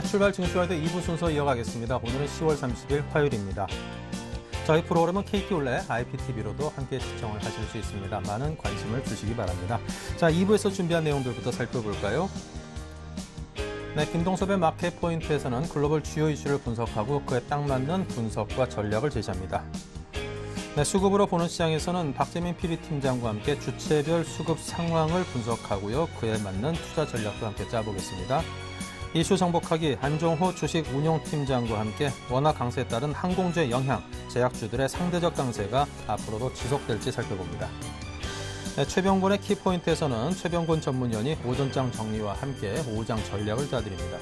네, 출발 증시와드 2부 순서 이어가겠습니다. 오늘은 10월 30일 화요일입니다. 저희 프로그램은 KT 올레 IPTV로도 함께 시청을 하실 수 있습니다. 많은 관심을 주시기 바랍니다. 자, 2부에서 준비한 내용들부터 살펴볼까요? 네, 김동섭의 마켓 포인트에서는 글로벌 주요 이슈를 분석하고 그에 딱 맞는 분석과 전략을 제시합니다. 네, 수급으로 보는 시장에서는 박재민 PD팀장과 함께 주체별 수급 상황을 분석하고요. 그에 맞는 투자 전략도 함께 짜보겠습니다. 이슈 정복하기 한종호 주식운용팀장과 함께 원화 강세에 따른 항공주의 영향, 제약주들의 상대적 강세가 앞으로도 지속될지 살펴봅니다. 네, 최병곤의 키포인트에서는 최병곤 전문위원이 오전장 정리와 함께 오장 전략을 짜드립니다.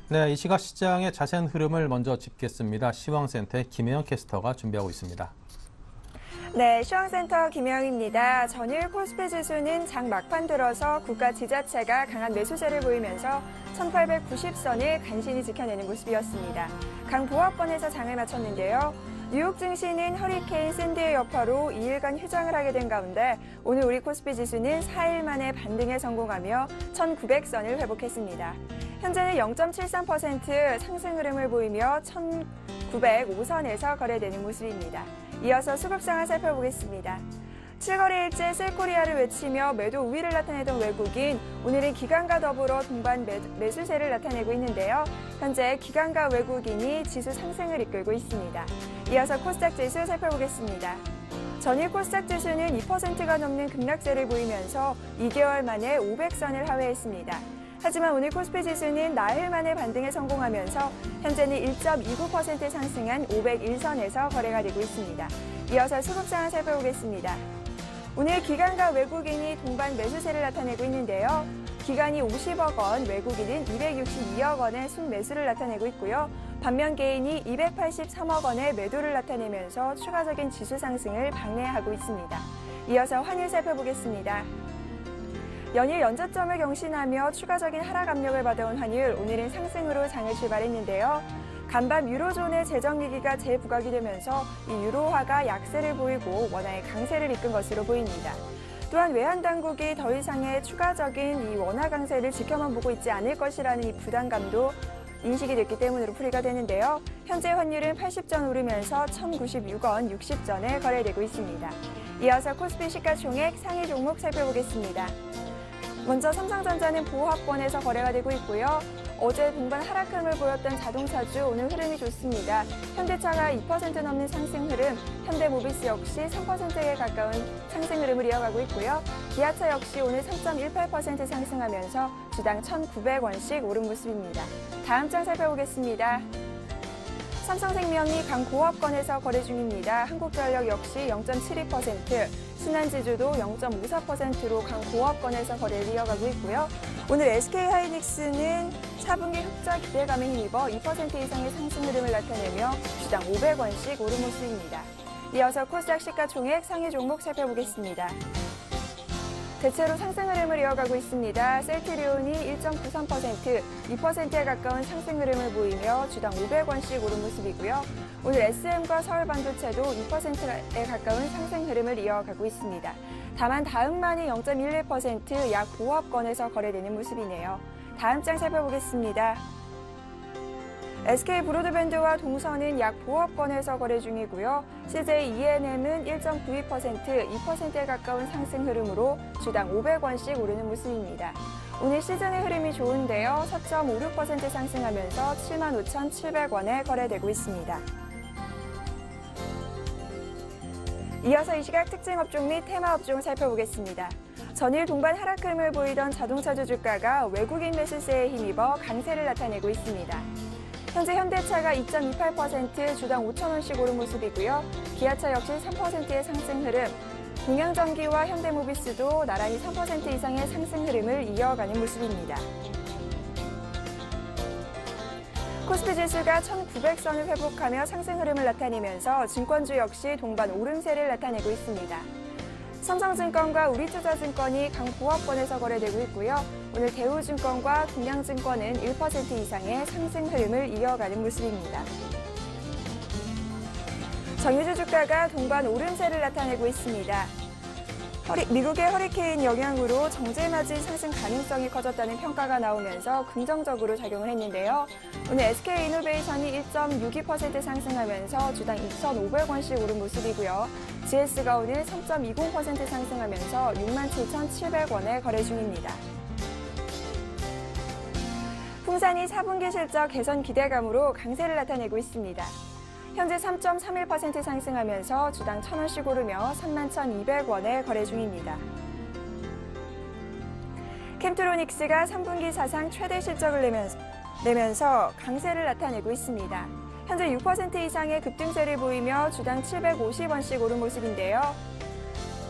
네, 이 시각 시장의 자세한 흐름을 먼저 짚겠습니다. 시황센터의 김혜영 캐스터가 준비하고 있습니다. 네, 시황센터 김혜영입니다. 전일 코스피 지수는 장 막판 들어서 국가 지자체가 강한 매수세를 보이면서 1890선을 간신히 지켜내는 모습이었습니다. 강보합권에서 장을 마쳤는데요. 뉴욕 증시는 허리케인 샌디의 여파로 2일간 휴장을 하게 된 가운데 오늘 우리 코스피 지수는 4일 만에 반등에 성공하며 1900선을 회복했습니다. 현재는 0.73% 상승 흐름을 보이며 1905선에서 거래되는 모습입니다. 이어서 수급 상황 살펴보겠습니다. 7거래일째 셀코리아를 외치며 매도 우위를 나타내던 외국인, 오늘은 기관과 더불어 동반 매수세를 나타내고 있는데요. 현재 기관과 외국인이 지수 상승을 이끌고 있습니다. 이어서 코스닥 지수 살펴보겠습니다. 전일 코스닥 지수는 2%가 넘는 급락세를 보이면서 2개월 만에 500선을 하회했습니다. 하지만 오늘 코스피 지수는 나흘 만에 반등에 성공하면서 현재는 1.29% 상승한 501선에서 거래가 되고 있습니다. 이어서 수급 상황 살펴보겠습니다. 오늘 기관과 외국인이 동반 매수세를 나타내고 있는데요. 기관이 50억 원, 외국인은 262억 원의 순매수를 나타내고 있고요. 반면 개인이 283억 원의 매도를 나타내면서 추가적인 지수 상승을 방해하고 있습니다. 이어서 환율 살펴보겠습니다. 연일 연저점을 경신하며 추가적인 하락 압력을 받아온 환율, 오늘은 상승으로 장을 출발했는데요. 간밤 유로존의 재정위기가 재부각이 되면서 이 유로화가 약세를 보이고 원화의 강세를 이끈 것으로 보입니다. 또한 외환 당국이 더 이상의 추가적인 이 원화 강세를 지켜만 보고 있지 않을 것이라는 이 부담감도 인식이 됐기 때문으로 풀이가 되는데요. 현재 환율은 80전 오르면서 1096원 60전에 거래되고 있습니다. 이어서 코스피 시가총액 상위 종목 살펴보겠습니다. 먼저 삼성전자는 보합권에서 거래가 되고 있고요. 어제 동반 하락 흐름을 보였던 자동차주 오늘 흐름이 좋습니다. 현대차가 2% 넘는 상승 흐름, 현대모비스 역시 3%에 가까운 상승 흐름을 이어가고 있고요. 기아차 역시 오늘 3.18% 상승하면서 주당 1,900원씩 오른 모습입니다. 다음 장 살펴보겠습니다. 삼성생명이 강고합권에서 거래 중입니다. 한국전력 역시 0.72%, 신한지주도 0.54%로 강고합권에서 거래를 이어가고 있고요. 오늘 SK하이닉스는 4분기 흑자 기대감에 힘입어 2% 이상의 상승 흐름을 나타내며 주당 500원씩 오른 모습입니다. 이어서 코스닥 시가총액 상위 종목 살펴보겠습니다. 대체로 상승 흐름을 이어가고 있습니다. 셀트리온이 1.93%, 2%에 가까운 상승 흐름을 보이며 주당 500원씩 오른 모습이고요. 오늘 SM과 서울반도체도 2%에 가까운 상승 흐름을 이어가고 있습니다. 다만 다음만이 0.11%, 약 보합권에서 거래되는 모습이네요. 다음 장 살펴보겠습니다. SK브로드밴드와 동선은 약 보합권에서 거래 중이고요. CJ ENM은 1.92%, 2%에 가까운 상승 흐름으로 주당 500원씩 오르는 모습입니다. 오늘 시즌의 흐름이 좋은데요. 4.56% 상승하면서 75,700원에 거래되고 있습니다. 이어서 이 시각 특징 업종 및 테마 업종을 살펴보겠습니다. 전일 동반 하락 흐름을 보이던 자동차주 주가가 외국인 매수세에 힘입어 강세를 나타내고 있습니다. 현재 현대차가 2.28%, 주당 5,000원씩 오른 모습이고요. 기아차 역시 3%의 상승 흐름, 동양전기와 현대모비스도 나란히 3% 이상의 상승 흐름을 이어가는 모습입니다. 코스피 지수가 1,900선을 회복하며 상승 흐름을 나타내면서 증권주 역시 동반 오름세를 나타내고 있습니다. 삼성증권과 우리투자증권이 강보합권에서 거래되고 있고요. 오늘 대우증권과 동양증권은 1% 이상의 상승 흐름을 이어가는 모습입니다. 정유주 주가가 동반 오름세를 나타내고 있습니다. 미국의 허리케인 영향으로 정제 마진 상승 가능성이 커졌다는 평가가 나오면서 긍정적으로 작용을 했는데요. 오늘 SK이노베이션이 1.62% 상승하면서 주당 2,500원씩 오른 모습이고요. GS가 오늘 3.20% 상승하면서 67,700원에 거래 중입니다. 풍산이 4분기 실적 개선 기대감으로 강세를 나타내고 있습니다. 현재 3.31% 상승하면서 주당 1,000원씩 오르며 31,200원에 거래 중입니다. 캠트로닉스가 3분기 사상 최대 실적을 내면서 강세를 나타내고 있습니다. 현재 6% 이상의 급등세를 보이며 주당 750원씩 오른 모습인데요.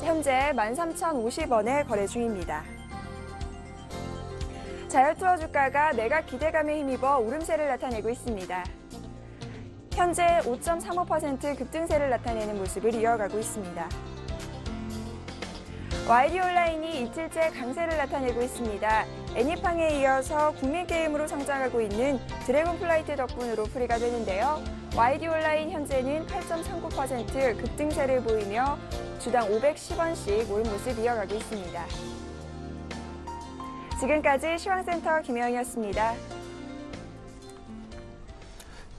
현재 13,050원에 거래 중입니다. 자율투어 주가가 내각 기대감에 힘입어 오름세를 나타내고 있습니다. 현재 5.35% 급등세를 나타내는 모습을 이어가고 있습니다. YD온라인이 이틀째 강세를 나타내고 있습니다. 애니팡에 이어서 국민게임으로 성장하고 있는 드래곤플라이트 덕분으로 풀이가 되는데요. YD온라인 현재는 8.39% 급등세를 보이며 주당 510원씩 오른 모습 이어가고 있습니다. 지금까지 시황센터 김혜영이었습니다.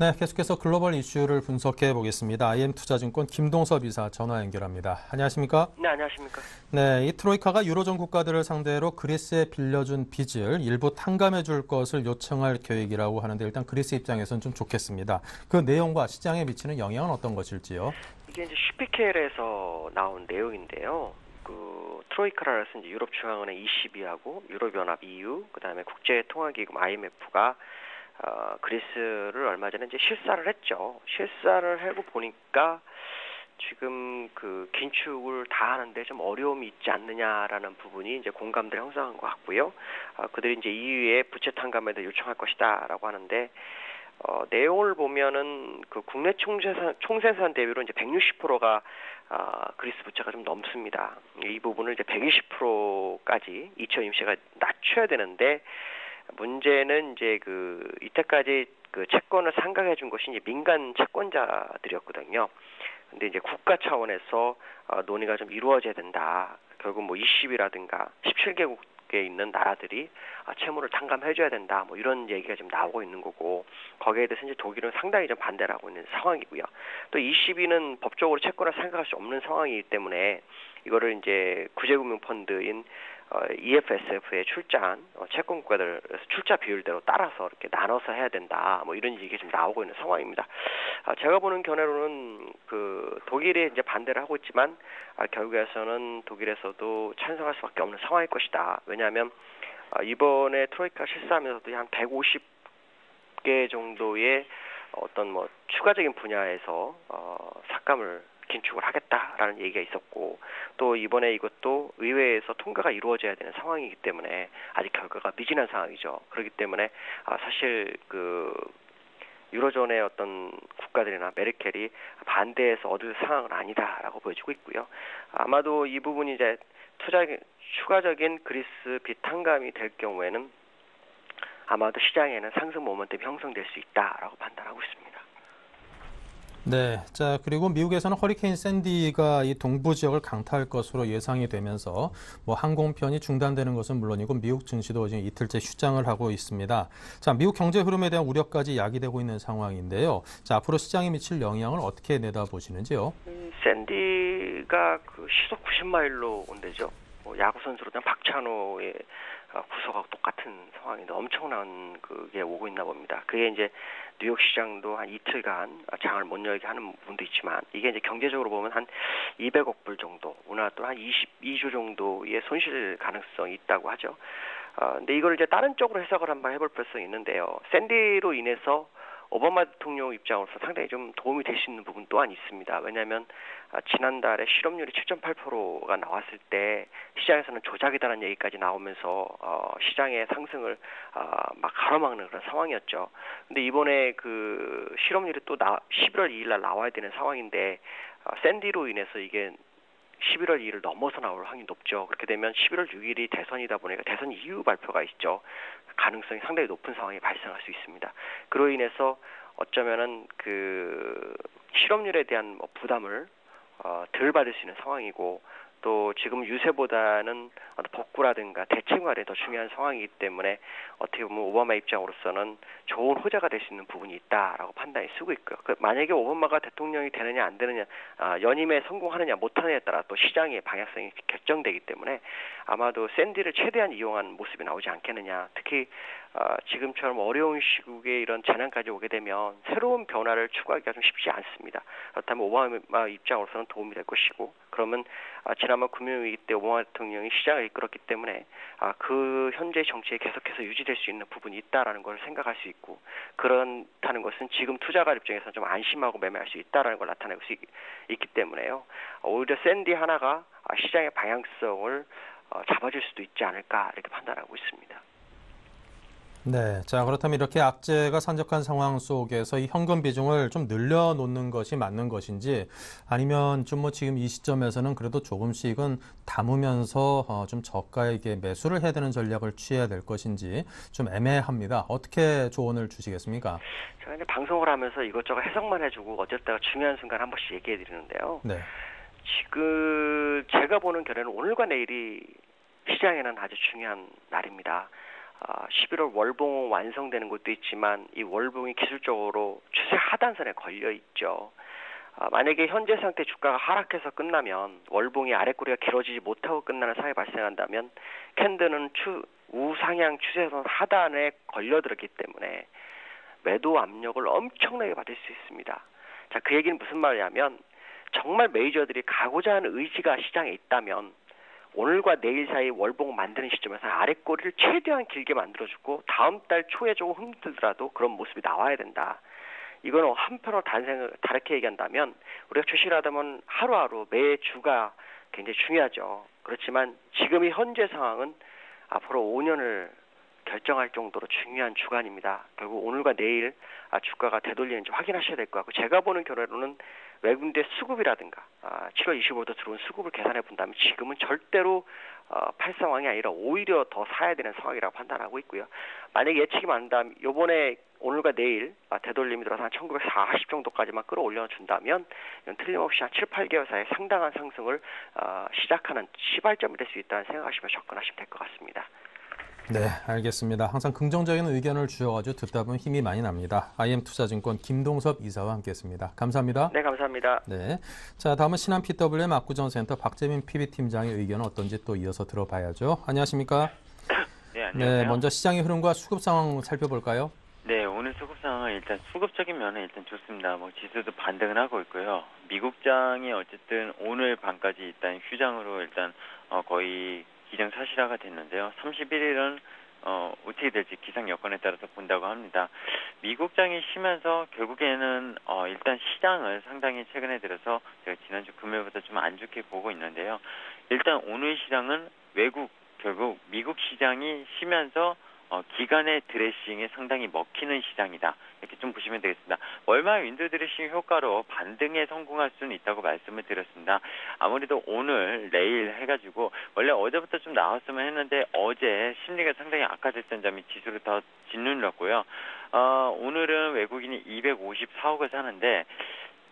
네, 계속해서 글로벌 이슈를 분석해 보겠습니다. IM투자증권 김동섭 이사 전화 연결합니다. 안녕하십니까? 네, 안녕하십니까? 네, 이 트로이카가 유로존 국가들을 상대로 그리스에 빌려준 빚을 일부 탕감해 줄 것을 요청할 계획이라고 하는데 일단 그리스 입장에서는 좀 좋겠습니다. 그 내용과 시장에 미치는 영향은 어떤 것일지요? 이게 이제 슈피켈에서 나온 내용인데요. 트로이카라 해서 이제 유럽중앙은행 ECB하고 유럽연합 EU, 그다음에 국제통화기금 IMF가 그리스를 얼마 전에 이제 실사를 했죠. 실사를 하고 보니까 지금 그 긴축을 다 하는데 좀 어려움이 있지 않느냐라는 부분이 이제 공감대를 형성한 것 같고요. 그들이 이제 EU에 부채 탕감에 대해 요청할 것이다라고 하는데 내용을 보면은 그 국내 총생산 대비로 이제 160%가 그리스 부채가 좀 넘습니다. 이 부분을 이제 120%까지 2020시가 낮춰야 되는데 문제는 이제 이때까지 그 채권을 상각해 준 것이 이제 민간 채권자들이었거든요. 근데 이제 국가 차원에서 논의가 좀 이루어져야 된다. 결국 뭐 20이라든가 17개국에 있는 나라들이 채무를 탕감해줘야 된다. 뭐 이런 얘기가 지금 나오고 있는 거고 거기에 대해서 이제 독일은 상당히 좀 반대를 하고 있는 상황이고요. 또 20위는 법적으로 채권을 상각할 수 없는 상황이기 때문에 이거를 이제 구제금융펀드인 EFSF에 출자한 채권 국가들 출자 비율대로 따라서 이렇게 나눠서 해야 된다. 뭐 이런 얘기가 지금 나오고 있는 상황입니다. 제가 보는 견해로는 그 독일이 이제 반대를 하고 있지만 결국에서는 독일에서도 찬성할 수밖에 없는 상황일 것이다. 왜냐하면 이번에 트로이카 실사하면서도 한 150개 정도의 어떤 뭐 추가적인 분야에서 삭감을 긴축을 하겠다라는 얘기가 있었고 또 이번에 이것도 의회에서 통과가 이루어져야 되는 상황이기 때문에 아직 결과가 미진한 상황이죠. 그렇기 때문에 사실 그 유로존의 어떤 국가들이나 메르켈이 반대해서 얻을 상황은 아니다라고 보여지고 있고요. 아마도 이 부분이 이제 추가적인 그리스 빚 탕감이 될 경우에는 아마도 시장에는 상승 모멘텀이 형성될 수 있다라고 판단하고 있습니다. 네, 자 그리고 미국에서는 허리케인 샌디가 이 동부 지역을 강타할 것으로 예상이 되면서 뭐 항공편이 중단되는 것은 물론이고 미국 증시도 지금 이틀째 휴장을 하고 있습니다. 자, 미국 경제 흐름에 대한 우려까지 야기되고 있는 상황인데요. 자, 앞으로 시장에 미칠 영향을 어떻게 내다보시는지요? 샌디가 그 시속 90마일로 온대죠. 야구 선수로 된 박찬호의 구속하고 똑같은 상황인데 엄청난 그게 오고 있나 봅니다. 그게 이제 뉴욕 시장도 한 이틀간 장을 못 열게 하는 부분도 있지만 이게 이제 경제적으로 보면 한 200억 불 정도, 우리나라 한 22조 정도의 손실 가능성이 있다고 하죠. 근데 이걸 이제 다른 쪽으로 해석을 한번 해볼 필요성이 있는데요. 샌디로 인해서 오바마 대통령 입장으로서 상당히 좀 도움이 될 수 있는 부분 또한 있습니다. 왜냐하면 지난달에 실업률이 7.8%가 나왔을 때 시장에서는 조작이다라는 얘기까지 나오면서 시장의 상승을 막 가로막는 그런 상황이었죠. 근데 이번에 그 실업률이 또 11월 2일 날 나와야 되는 상황인데 샌디로 인해서 이게 11월 2일을 넘어서 나올 확률이 높죠. 그렇게 되면 11월 6일이 대선이다 보니까 대선 이후 발표가 있죠. 가능성이 상당히 높은 상황이 발생할 수 있습니다. 그로 인해서 어쩌면은 그 실업률에 대한 부담을 덜 받을 수 있는 상황이고 또 지금 유세보다는 복구라든가 대책마련이 더 중요한 상황이기 때문에 어떻게 보면 오바마 입장으로서는 좋은 호재가 될 수 있는 부분이 있다라고 판단이 쓰고 있고요. 만약에 오바마가 대통령이 되느냐 안 되느냐, 연임에 성공하느냐 못하느냐에 따라 또 시장의 방향성이 결정되기 때문에 아마도 샌디를 최대한 이용한 모습이 나오지 않겠느냐. 특히 지금처럼 어려운 시국에 이런 재난까지 오게 되면 새로운 변화를 추구하기가 좀 쉽지 않습니다. 그렇다면 오바마 입장으로서는 도움이 될 것이고, 그러면 지난번 금융위기 때 오바마 대통령이 시장을 이끌었기 때문에 그 현재 정치에 계속해서 유지될 수 있는 부분이 있다라는 걸 생각할 수 있고, 그렇다는 것은 지금 투자가 입장에서는 좀 안심하고 매매할 수 있다라는 걸 나타내고 있기 때문에요. 오히려 샌디 하나가 시장의 방향성을 잡아줄 수도 있지 않을까 이렇게 판단하고 있습니다. 네, 자 그렇다면 이렇게 악재가 산적한 상황 속에서 이 현금 비중을 좀 늘려놓는 것이 맞는 것인지, 아니면 좀 뭐 지금 이 시점에서는 그래도 조금씩은 담으면서 좀 저가에게 매수를 해야 되는 전략을 취해야 될 것인지 좀 애매합니다. 어떻게 조언을 주시겠습니까? 제가 이제 방송을 하면서 이것저것 해석만 해주고 어쨌다가 중요한 순간 한 번씩 얘기해 드리는데요. 네, 지금 제가 보는 견해는 오늘과 내일이 시장에는 아주 중요한 날입니다. 11월 월봉 완성되는 것도 있지만 이 월봉이 기술적으로 추세 하단선에 걸려 있죠. 만약에 현재 상태 주가가 하락해서 끝나면, 월봉이 아랫꼬리가 길어지지 못하고 끝나는 상황이 발생한다면 캔들은 우상향 추세선 하단에 걸려들었기 때문에 매도 압력을 엄청나게 받을 수 있습니다. 자, 그 얘기는 무슨 말이냐면, 정말 메이저들이 가고자 하는 의지가 시장에 있다면 오늘과 내일 사이 월봉 만드는 시점에서 아랫꼬리를 최대한 길게 만들어주고 다음 달 초에 조금 힘들더라도 그런 모습이 나와야 된다. 이거는 한편으로 다르게 얘기한다면, 우리가 주식을 하다면 하루하루 매 주가 굉장히 중요하죠. 그렇지만 지금 이 현재 상황은 앞으로 5년을 결정할 정도로 중요한 주간입니다. 결국 오늘과 내일 주가가 되돌리는지 확인하셔야 될 것 같고, 제가 보는 결과로는 외국인의 수급이라든가 7월 25일부터 들어온 수급을 계산해 본다면 지금은 절대로 팔 상황이 아니라 오히려 더 사야 되는 상황이라고 판단하고 있고요. 만약에 예측이 맞는다면 이번에 오늘과 내일 되돌림이 들어서 한 1940 정도까지만 끌어올려 준다면 이건 틀림없이 한 7, 8개월 사이에 상당한 상승을 시작하는 시발점이 될 수 있다는 생각하시면 접근하시면 될 것 같습니다. 네, 알겠습니다. 항상 긍정적인 의견을 주셔가지고 듣다 보면 힘이 많이 납니다. IM투자증권 김동섭 이사와 함께했습니다. 감사합니다. 네, 감사합니다. 네, 자 다음은 신한 PWM 압구정센터 박재민 PB팀장의 의견은 어떤지 또 이어서 들어봐야죠. 안녕하십니까? 네, 안녕하세요. 네, 먼저 시장의 흐름과 수급 상황 살펴볼까요? 네, 오늘 수급 상황은 일단 수급적인 면은 일단 좋습니다. 지수도 반등을 하고 있고요. 미국장이 어쨌든 오늘 밤까지 일단 휴장으로 일단 거의 기정사실화가 됐는데요. 31일은 어떻게 될지 기상 여건에 따라서 본다고 합니다. 미국장이 쉬면서 결국에는 일단 시장을 상당히 최근에 들어서 제가 지난주 금요일보다 좀 안 좋게 보고 있는데요. 일단 오늘 시장은 결국 미국 시장이 쉬면서 기간의 드레싱에 상당히 먹히는 시장이다. 이렇게 좀 보시면 되겠습니다. 월말 윈도 드레싱 효과로 반등에 성공할 수는 있다고 말씀을 드렸습니다. 아무래도 오늘, 내일 해가지고 원래 어제부터 좀 나왔으면 했는데 어제 심리가 상당히 악화됐던 점이 지수를 더 짓눌렀고요. 오늘은 외국인이 254억을 사는데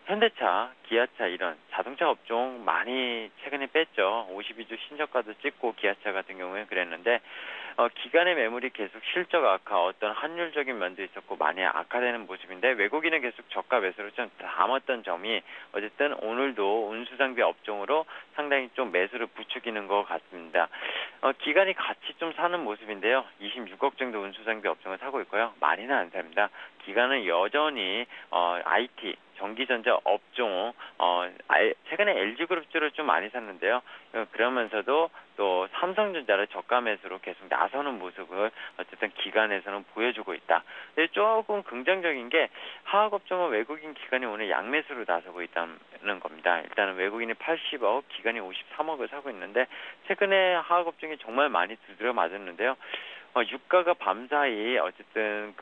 현대차, 기아차 이런 자동차 업종 많이 최근에 뺐죠. 52주 신저가도 찍고 기아차 같은 경우에 그랬는데 기간의 매물이 계속 실적 악화, 어떤 환율적인 면도 있었고 많이 악화되는 모습인데 외국인은 계속 저가 매수를 좀 담았던 점이 어쨌든 오늘도 운수장비 업종으로 상당히 좀 매수를 부추기는 것 같습니다. 기간이 같이 좀 사는 모습인데요. 26억 정도 운수장비 업종을 사고 있고요. 많이는 안 삽니다. 기간은 여전히 IT, 전기전자 업종, 최근에 LG그룹주를 좀 많이 샀는데요. 그러면서도 또 삼성전자를 저가 매수로 계속 나서는 모습을 어쨌든 기관에서는 보여주고 있다. 근데 조금 긍정적인 게 화학업종은 외국인 기관이 오늘 양매수로 나서고 있다는 겁니다. 일단은 외국인이 80억, 기관이 53억을 사고 있는데 최근에 화학업종이 정말 많이 두드려 맞았는데요. 유가가 밤사이 어쨌든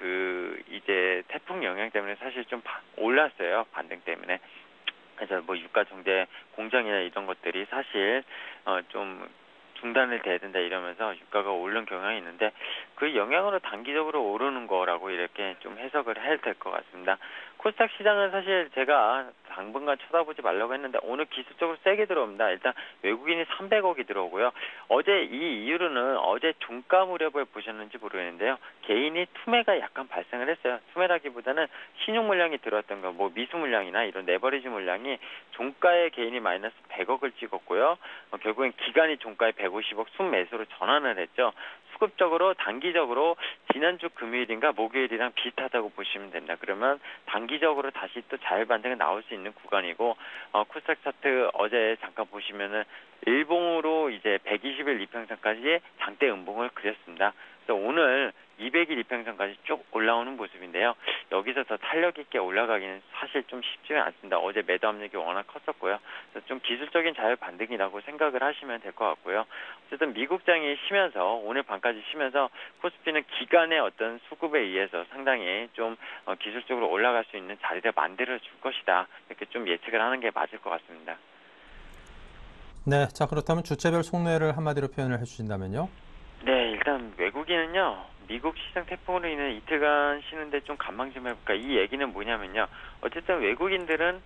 이제 태풍 영향 때문에 사실 좀 올랐어요. 반등 때문에. 그래서 유가 정제 공정이나 이런 것들이 사실 좀 중단을 돼야 된다 이러면서 유가가 오른 경향이 있는데 그 영향으로 단기적으로 오르는 거라고 이렇게 좀 해석을 해야 될 것 같습니다. 코스닥 시장은 사실 제가 당분간 쳐다보지 말라고 했는데 오늘 기술적으로 세게 들어옵니다. 일단 외국인이 300억이 들어오고요. 어제 이 이유로는 어제 종가 무렵을 보셨는지 모르겠는데요. 개인이 투매가 약간 발생을 했어요. 투매라기보다는 신용 물량이 들어왔던 거, 뭐 미수 물량이나 이런 레버리지 물량이 종가에 개인이 마이너스 100억을 찍었고요. 결국엔 기간이 종가에 150억 순매수로 전환을 했죠. 수급적으로 단기적으로 지난주 금요일인가 목요일이랑 비슷하다고 보시면 된다. 그러면 단기적으로 다시 또 자율 반등이 나올 수 있는 구간이고 코스닥 차트 어제 잠깐 보시면은 일봉으로 이제 120일 이평선까지 장대 음봉을 그렸습니다. 그래서 오늘 200일 이평선까지 쭉 올라오는 모습인데요. 여기서 더 탄력 있게 올라가기는 사실 좀 쉽지가 않습니다. 어제 매도 압력이 워낙 컸었고요. 그래서 좀 기술적인 자율 반등이라고 생각을 하시면 될 것 같고요. 어쨌든 미국장이 쉬면서 오늘 밤까지 쉬면서 코스피는 기간의 어떤 수급에 의해서 상당히 좀 기술적으로 올라갈 수 있는 자리를 만들어 줄 것이다. 이렇게 좀 예측을 하는 게 맞을 것 같습니다. 네, 자 그렇다면 주체별 속내를 한마디로 표현을 해주신다면요. 네, 일단 외국인은요. 미국 시장 태풍으로 인해 이틀간 쉬는데 좀 관망 좀 해볼까. 이 얘기는 뭐냐면요. 어쨌든 외국인들은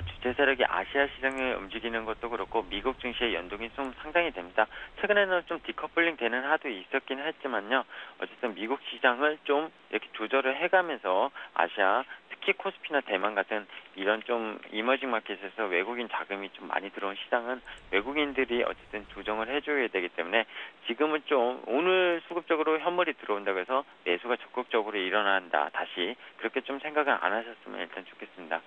주체 세력이 아시아 시장을 움직이는 것도 그렇고 미국 증시의 연동이 좀 상당히 됩니다. 최근에는 좀 디커플링 되는 하도 있었긴 했지만요. 어쨌든 미국 시장을 좀 이렇게 조절을 해가면서 아시아 특히 코스피나 대만 같은 이런 좀 이머징 마켓에서 외국인 자금이 좀 많이 들어온 시장은 외국인들이 어쨌든 조정을 해줘야 되기 때문에 지금은 좀 오늘 수급적으로 현물이 들어온다고 해서 매수가 적극적으로 일어난다. 다시 그렇게 좀 생각을 안 하셨으면 일단 좋겠습니다.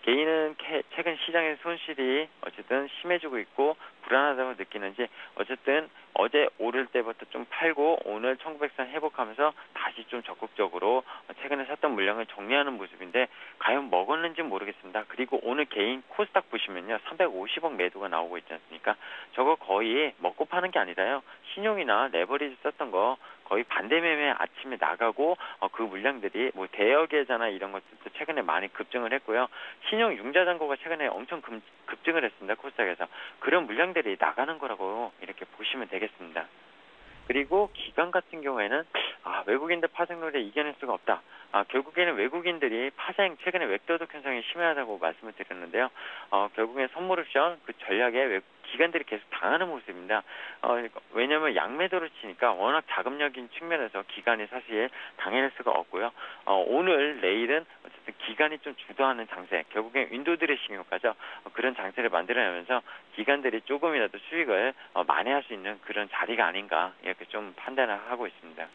개인은 최근 시장의 손실이 어쨌든 심해지고 있고 불안하다고 느끼는지 어쨌든 어제 오를 때부터 좀 팔고 오늘 1900선 회복하면서 다시 좀 적극적으로 최근에 샀던 물량을 정리하는 모습인데 과연 먹었는지 모르겠습니다. 그리고 오늘 개인 코스닥 보시면요. 350억 매도가 나오고 있지 않습니까? 저거 거의 먹고 파는 게 아니라요. 신용이나 레버리지 썼던 거 거의 반대 매매 아침에 나가고 그 물량들이 뭐 대여계좌나 이런 것들도 최근에 많이 급증을 했고요. 신용 융자 잔고가 최근에 엄청 급증을 했습니다. 코스닥에서. 그런 물량들이 나가는 거라고 이렇게 보시면 되겠습니다. 그리고 기관 같은 경우에는 외국인들 파생률에 이겨낼 수가 없다. 결국에는 외국인들이 파생 최근에 외도덕 현상이 심하다고 말씀을 드렸는데요. 결국엔 선물옵션 그 전략에 기관들이 계속 당하는 모습입니다. 왜냐하면 양매도를 치니까 워낙 자금력인 측면에서 기관이 사실 당해낼 수가 없고요. 오늘 내일은 어쨌든 기관이 좀 주도하는 장세, 결국엔 윈도우 드레싱 효과죠. 그런 장세를 만들어내면서 기관들이 조금이라도 수익을 만회할 수 있는 그런 자리가 아닌가 이렇게 좀 판단을 하고 있습니다.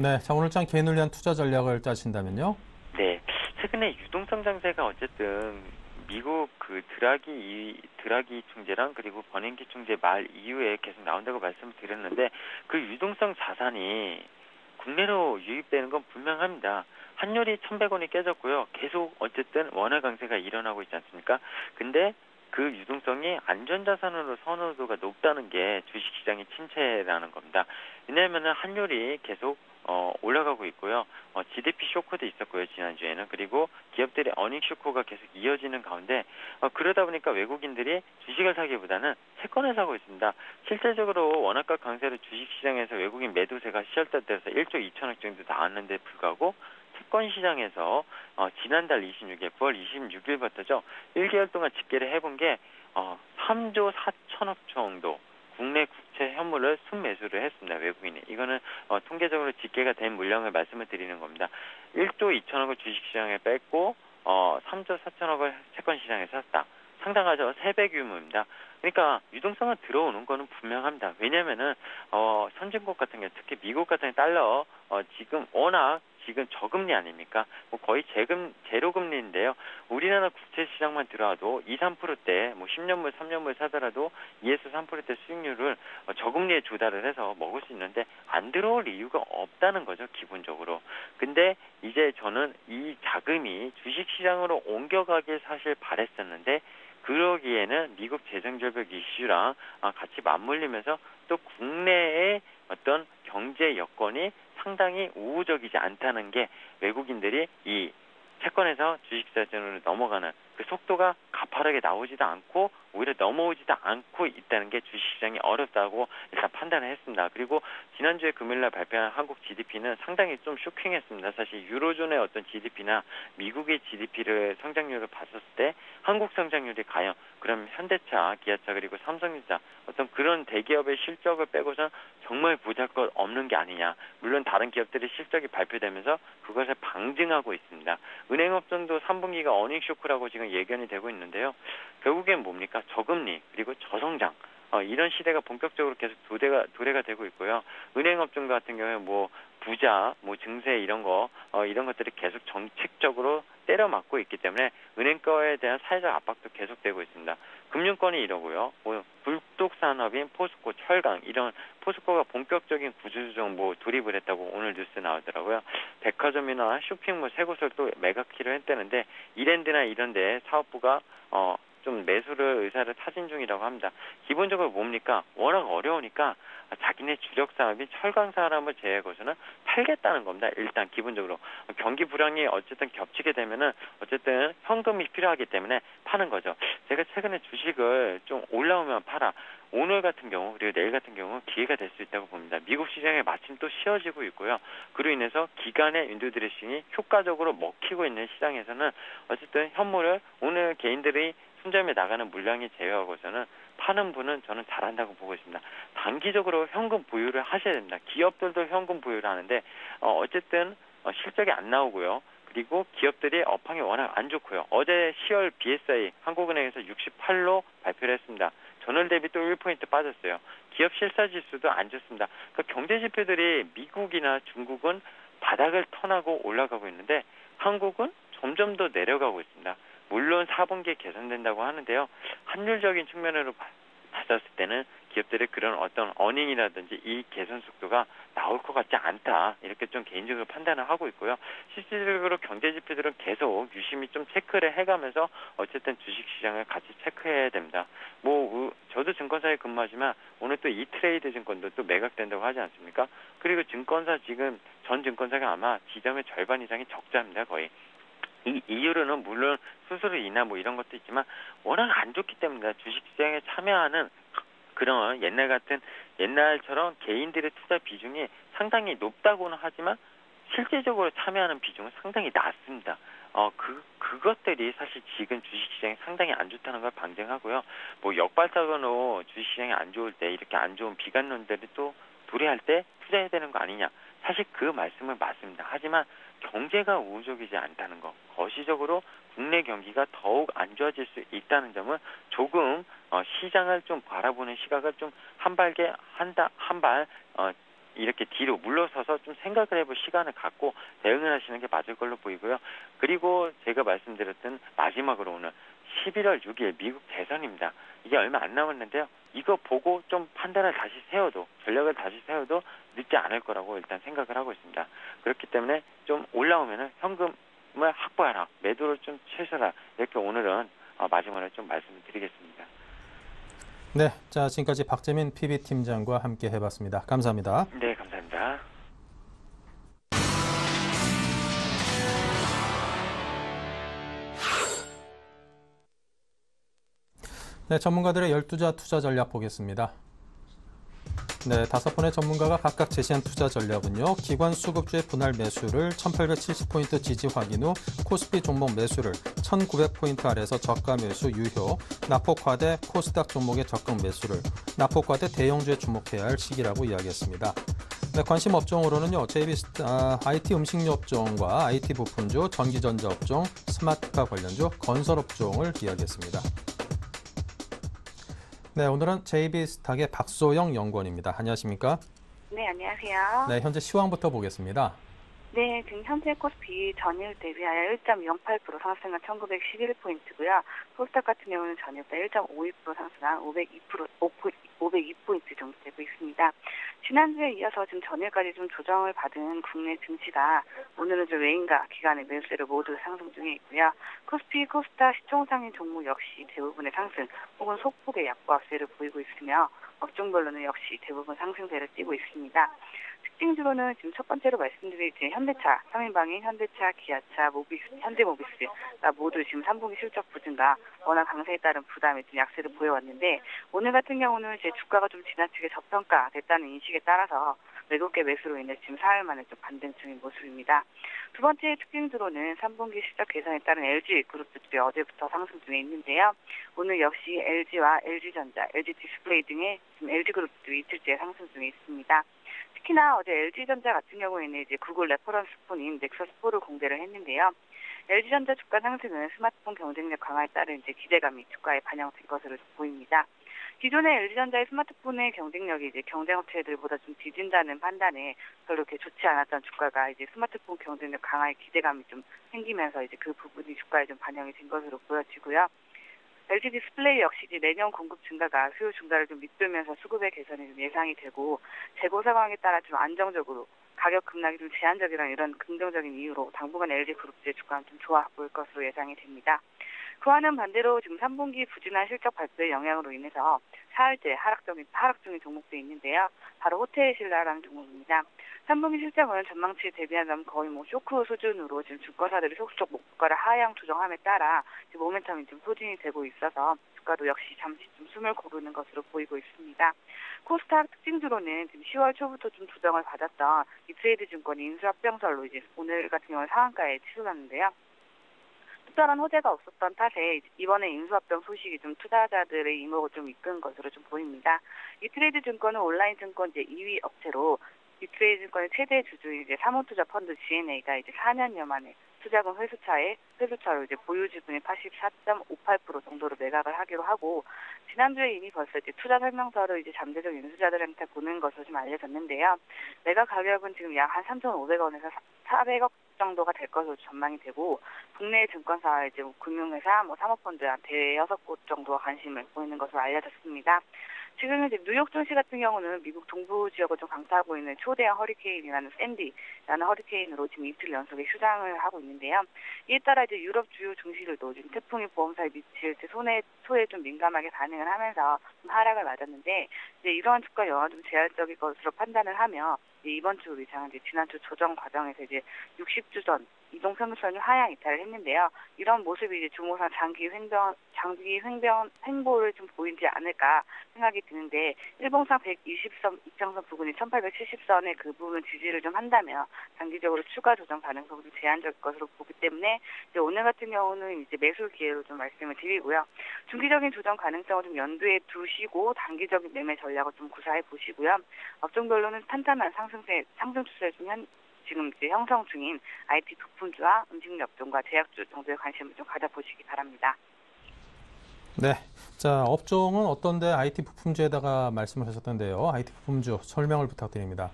네, 자 오늘장 개인을 위한 투자 전략을 짜신다면요. 네, 최근에 유동성 장세가 어쨌든 미국 그 드라기 총재랑 그리고 버냉키 총재 말 이후에 계속 나온다고 말씀을 드렸는데 그 유동성 자산이 국내로 유입되는 건 분명합니다. 환율이 1,100원이 깨졌고요. 계속 어쨌든 원화 강세가 일어나고 있지 않습니까? 근데 그 유동성이 안전자산으로 선호도가 높다는 게 주식시장의 침체라는 겁니다. 왜냐하면 환율이 계속 올라가고 있고요. GDP 쇼크도 있었고요. 지난주에는. 그리고 기업들의 어닝 쇼크가 계속 이어지는 가운데 그러다 보니까 외국인들이 주식을 사기보다는 채권을 사고 있습니다. 실질적으로 원화가 강세로 주식시장에서 외국인 매도세가 시절달 때에서 1조 2천억 정도 나왔는데 불구하고 채권 시장에서 지난달 26일, 9월 26일부터죠. 1개월 동안 집계를 해본 게 3조 4천억 정도 국내 국채 현물을 순매수를 했습니다. 외국인이. 이거는 통계적으로 집계가 된 물량을 말씀을 드리는 겁니다. 1조 2천억을 주식시장에 뺐고 3조 4천억을 채권시장에 샀다. 상당하죠. 3배 규모입니다. 그러니까 유동성은 들어오는 거는 분명합니다. 왜냐면은 선진국 같은 경우 특히 미국 같은 달러 지금 워낙 지금 저금리 아닙니까? 뭐 거의 제로 금리인데요. 우리나라 국채 시장만 들어와도 2, 3%대 뭐 10년물, 3년물 사더라도 2에서 3%대 수익률을 저금리에 조달을 해서 먹을 수 있는데 안 들어올 이유가 없다는 거죠, 기본적으로. 근데 이제 저는 이 자금이 주식 시장으로 옮겨가길 사실 바랬었는데 그러기에는 미국 재정절벽 이슈랑 같이 맞물리면서 또 국내의 어떤 경제 여건이 상당히 우호적이지 않다는 게 외국인들이 이 채권에서 주식 자산으로 넘어가는 그 속도가 가파르게 나오지도 않고 오히려 넘어오지도 않고 있다는 게 주식시장이 어렵다고 일단 판단을 했습니다. 그리고 지난주에 금요일날 발표한 한국 GDP는 상당히 좀 쇼킹했습니다. 사실 유로존의 어떤 GDP나 미국의 GDP를 성장률을 봤었을 때 한국 성장률이 과연 그럼 현대차, 기아차 그리고 삼성전자 어떤 그런 대기업의 실적을 빼고서 정말 보잘것 없는 게 아니냐. 물론 다른 기업들의 실적이 발표되면서 그것을 방증하고 있습니다. 은행업종도 3분기가 어닝 쇼크라고 지금 예견이 되고 있는데요. 결국엔 뭡니까? 저금리 그리고 저성장. 이런 시대가 본격적으로 계속 도래가 되고 있고요. 은행업종 같은 경우에 뭐 부자, 뭐 증세 이런 것들이 계속 정책적으로 때려맞고 있기 때문에 은행가에 대한 사회적 압박도 계속되고 있습니다. 금융권이 이러고요. 뭐 굴뚝 산업인 포스코, 철강 이런 포스코가 본격적인 구조조정 돌입을 했다고 오늘 뉴스 나오더라고요. 백화점이나 쇼핑몰 세 곳을 또 매각키로 했다는데 이랜드나 이런데 사업부가 좀 매수를 의사를 타진 중이라고 합니다. 기본적으로 뭡니까? 워낙 어려우니까 자기네 주력 사업인 철강 산업을 제외하고서는 팔겠다는 겁니다. 일단 기본적으로 경기 불황이 어쨌든 겹치게 되면은 어쨌든 현금이 필요하기 때문에 파는 거죠. 제가 최근에 주식을 좀 올라오면 팔아. 오늘 같은 경우 그리고 내일 같은 경우 기회가 될 수 있다고 봅니다. 미국 시장에 마침 또 쉬어지고 있고요. 그로 인해서 기간의 윈도 드레싱이 효과적으로 먹히고 있는 시장에서는 어쨌든 현물을 오늘 개인들이 순점에 나가는 물량이 제외하고서는 파는 분은 저는 잘한다고 보고 있습니다. 단기적으로 현금 보유를 하셔야 됩니다. 기업들도 현금 보유를 하는데 어쨌든 실적이 안 나오고요. 그리고 기업들이 업황이 워낙 안 좋고요. 어제 10월 BSI 한국은행에서 68로 발표를 했습니다. 전월 대비 또 1포인트 빠졌어요. 기업 실사지수도 안 좋습니다. 그러니까 경제 지표들이 미국이나 중국은 바닥을 턴하고 올라가고 있는데 한국은 점점 더 내려가고 있습니다. 물론 4분기에 개선된다고 하는데요. 환율적인 측면으로 봤을 때는 기업들의 그런 어떤 어닝이라든지 이 개선 속도가 나올 것 같지 않다. 이렇게 좀 개인적으로 판단을 하고 있고요. 실질적으로 경제 지표들은 계속 유심히 좀 체크를 해가면서 어쨌든 주식시장을 같이 체크해야 됩니다. 저도 증권사에 근무하지만 오늘 또 이트레이드 증권도 또 매각된다고 하지 않습니까? 그리고 증권사 지금 전 증권사가 아마 지점의 절반 이상이 적자입니다. 거의. 이 이유로는 물론 수수료 인하 이런 것도 있지만 워낙 안 좋기 때문에 주식시장에 참여하는 그런 옛날처럼 개인들의 투자 비중이 상당히 높다고는 하지만 실제적으로 참여하는 비중은 상당히 낮습니다. 그것들이 사실 지금 주식시장이 상당히 안 좋다는 걸 방증하고요. 역발적으로 주식시장이 안 좋을 때 이렇게 안 좋은 비관론들이 또 도래할 때 투자해야 되는 거 아니냐. 사실 그 말씀은 맞습니다. 하지만 경제가 우호적이지 않다는 것, 거시적으로 국내 경기가 더욱 안 좋아질 수 있다는 점은 조금 시장을 좀 바라보는 시각을 좀 한 발 이렇게 뒤로 물러서서 좀 생각을 해볼 시간을 갖고 대응을 하시는 게 맞을 걸로 보이고요. 그리고 제가 말씀드렸던 마지막으로 오늘 11월 6일 미국 대선입니다. 이게 얼마 안 남았는데요. 이거 보고 좀 전략을 다시 세워도 늦지 않을 거라고 일단 생각을 하고 있습니다. 그렇기 때문에 좀 올라오면은 현금을 확보하라, 매도를 좀 최소라 이렇게 오늘은 마지막으로 좀 말씀을 드리겠습니다. 네, 자 지금까지 박재민 PB팀장과 함께 해봤습니다. 감사합니다. 네, 감사합니다. 네, 전문가들의 12자 투자 전략 보겠습니다. 네, 5분의 전문가가 각각 제시한 투자 전략은요. 기관 수급주의 분할 매수를 1870포인트 지지 확인 후 코스피 종목 매수를 1900포인트 아래에서 저가 매수 유효, 낙폭과대 코스닥 종목의 적극 매수를, 낙폭과대 대형주에 주목해야 할 시기라고 이야기했습니다. 네, 관심 업종으로는요. JB스타 IT 음식료 업종과 IT 부품주, 전기전자 업종, 스마트카 관련주, 건설 업종을 이야기했습니다. 네, 오늘은 JB스탁의 박소영 연구원입니다. 안녕하십니까? 네, 안녕하세요. 네, 현재 시황부터 보겠습니다. 네, 지금 현재 코스피 전일 대비하여 1.08% 상승한 1911포인트고요. 코스닥 같은 경우는 전일보다 1.52% 상승한 502포인트 정도 되고 있습니다. 지난주에 이어서 지금 전일까지 좀 조정을 받은 국내 증시가 오늘은 좀 외인과 기관의 매수세로 모두 상승 중에 있고요. 코스피, 코스닥 시총상인 종목 역시 대부분의 상승 혹은 소폭의 약보합세를 보이고 있으며 업종별로는 역시 대부분 상승세를 띠고 있습니다. 특징주로는 지금 첫 번째로 말씀드릴 현대차, 3인방인 현대차, 기아차, 현대모비스가 모두 지금 3분기 실적 부진과 워낙 강세에 따른 부담에 좀 약세를 보여왔는데 오늘 같은 경우는 이제 주가가 좀 지나치게 저평가됐다는 인식에 따라서 외국계 매수로 인해 지금 사흘 만에 좀 반등 중인 모습입니다. 두 번째 특징으로는 3분기 실적 개선에 따른 LG 그룹들이 어제부터 상승 중에 있는데요. 오늘 역시 LG와 LG전자, LG디스플레이 등의 지금 LG 그룹들이 이틀째 상승 중에 있습니다. 특히나 어제 LG전자 같은 경우에는 이제 구글 레퍼런스 폰인 넥서스4를 공개를 했는데요. LG전자 주가 상승은 스마트폰 경쟁력 강화에 따른 이제 기대감이 주가에 반영된 것으로 보입니다. 기존의 LG전자의 스마트폰의 경쟁력이 이제 경쟁업체들보다 좀 뒤진다는 판단에 별로 이렇게 좋지 않았던 주가가 이제 스마트폰 경쟁력 강화의 기대감이 좀 생기면서 이제 그 부분이 주가에 좀 반영이 된 것으로 보여지고요. LG 디스플레이 역시 이제 내년 공급 증가가 수요 증가를 좀 밑돌면서 수급의 개선이 좀 예상이 되고 재고 상황에 따라 좀 안정적으로 가격 급락이 좀 제한적이라는 이런 긍정적인 이유로 당분간 LG 그룹의 주가는 좀 좋아 보일 것으로 예상이 됩니다. 그와는 반대로 지금 3분기 부진한 실적 발표의 영향으로 인해서 사흘째 하락 중인 종목도 있는데요. 바로 호텔신라라는 종목입니다. 3분기 실적은 전망치에 대비하면 거의 쇼크 수준으로 지금 주가사들이 속속 목표가를 하향 조정함에 따라 모멘텀이 좀 소진이 되고 있어서 주가도 역시 잠시 좀 숨을 고르는 것으로 보이고 있습니다. 코스닥 특징주로는 지금 10월 초부터 좀 조정을 받았던 이트레이드 증권이 인수합병설로 이제 오늘 같은 경우는 상한가에 치솟았는데요. 특별한 호재가 없었던 탓에 이번에 인수합병 소식이 좀 투자자들의 이목을 좀 이끈 것으로 좀 보입니다. 이트레이드 증권은 온라인 증권 이제 2위 업체로 이트레이드 증권의 최대 주주인 이제 사모투자 펀드 GNA가 이제 4년여 만에 투자금 회수차로 이제 보유 지분의 84.58% 정도로 매각을 하기로 하고 지난주에 이미 벌써 이제 투자 설명서를 이제 잠재적 인수자들한테 보낸 것으로 좀 알려졌는데요. 매각 가격은 지금 약 한 3,500원에서 400억 정도가 될 것으로 전망이 되고 국내 증권사 이제 금융회사, 사모펀드 한 대여섯 곳 정도가 관심을 보이는 것으로 알려졌습니다. 지금 이제 뉴욕 증시 같은 경우는 미국 동부 지역을 좀 강타하고 있는 초대형 허리케인이라는 샌디라는 허리케인으로 지금 이틀 연속에 휴장을 하고 있는데요. 이에 따라 이제 유럽 주요 증시들도 지금 태풍이 보험사에 미칠 소에 좀 민감하게 반응을 하면서 좀 하락을 맞았는데 이제 이러한 주가 영향 좀 제한적인 것으로 판단을 하며 이번 주 이상은 이제 지난주 조정 과정에서 이제 60주 전 이동평균선이 하향 이탈을 했는데요. 이런 모습이 이제 주목상 장기 횡보를 좀 보이지 않을까 생각이 드는데 일봉상 120선 이평선 부근이 1870선의 그 부분 지지를 좀 한다면 단기적으로 추가 조정 가능성이 좀 제한적일 것으로 보기 때문에 이제 오늘 같은 경우는 이제 매수 기회로 좀 말씀을 드리고요. 중기적인 조정 가능성을 좀 염두에 두시고 단기적인 매매 전략을 좀 구사해 보시고요. 업종별로는 탄탄한 상승 추세를 좀 지금 이제 형성 중인 IT 부품주와 음식 업종과 제약주 정도에 관심을 좀 가져보시기 바랍니다. 네. 자, 업종은 어떤데 IT 부품주에다가 말씀을 하셨던데요. IT 부품주 설명을 부탁드립니다.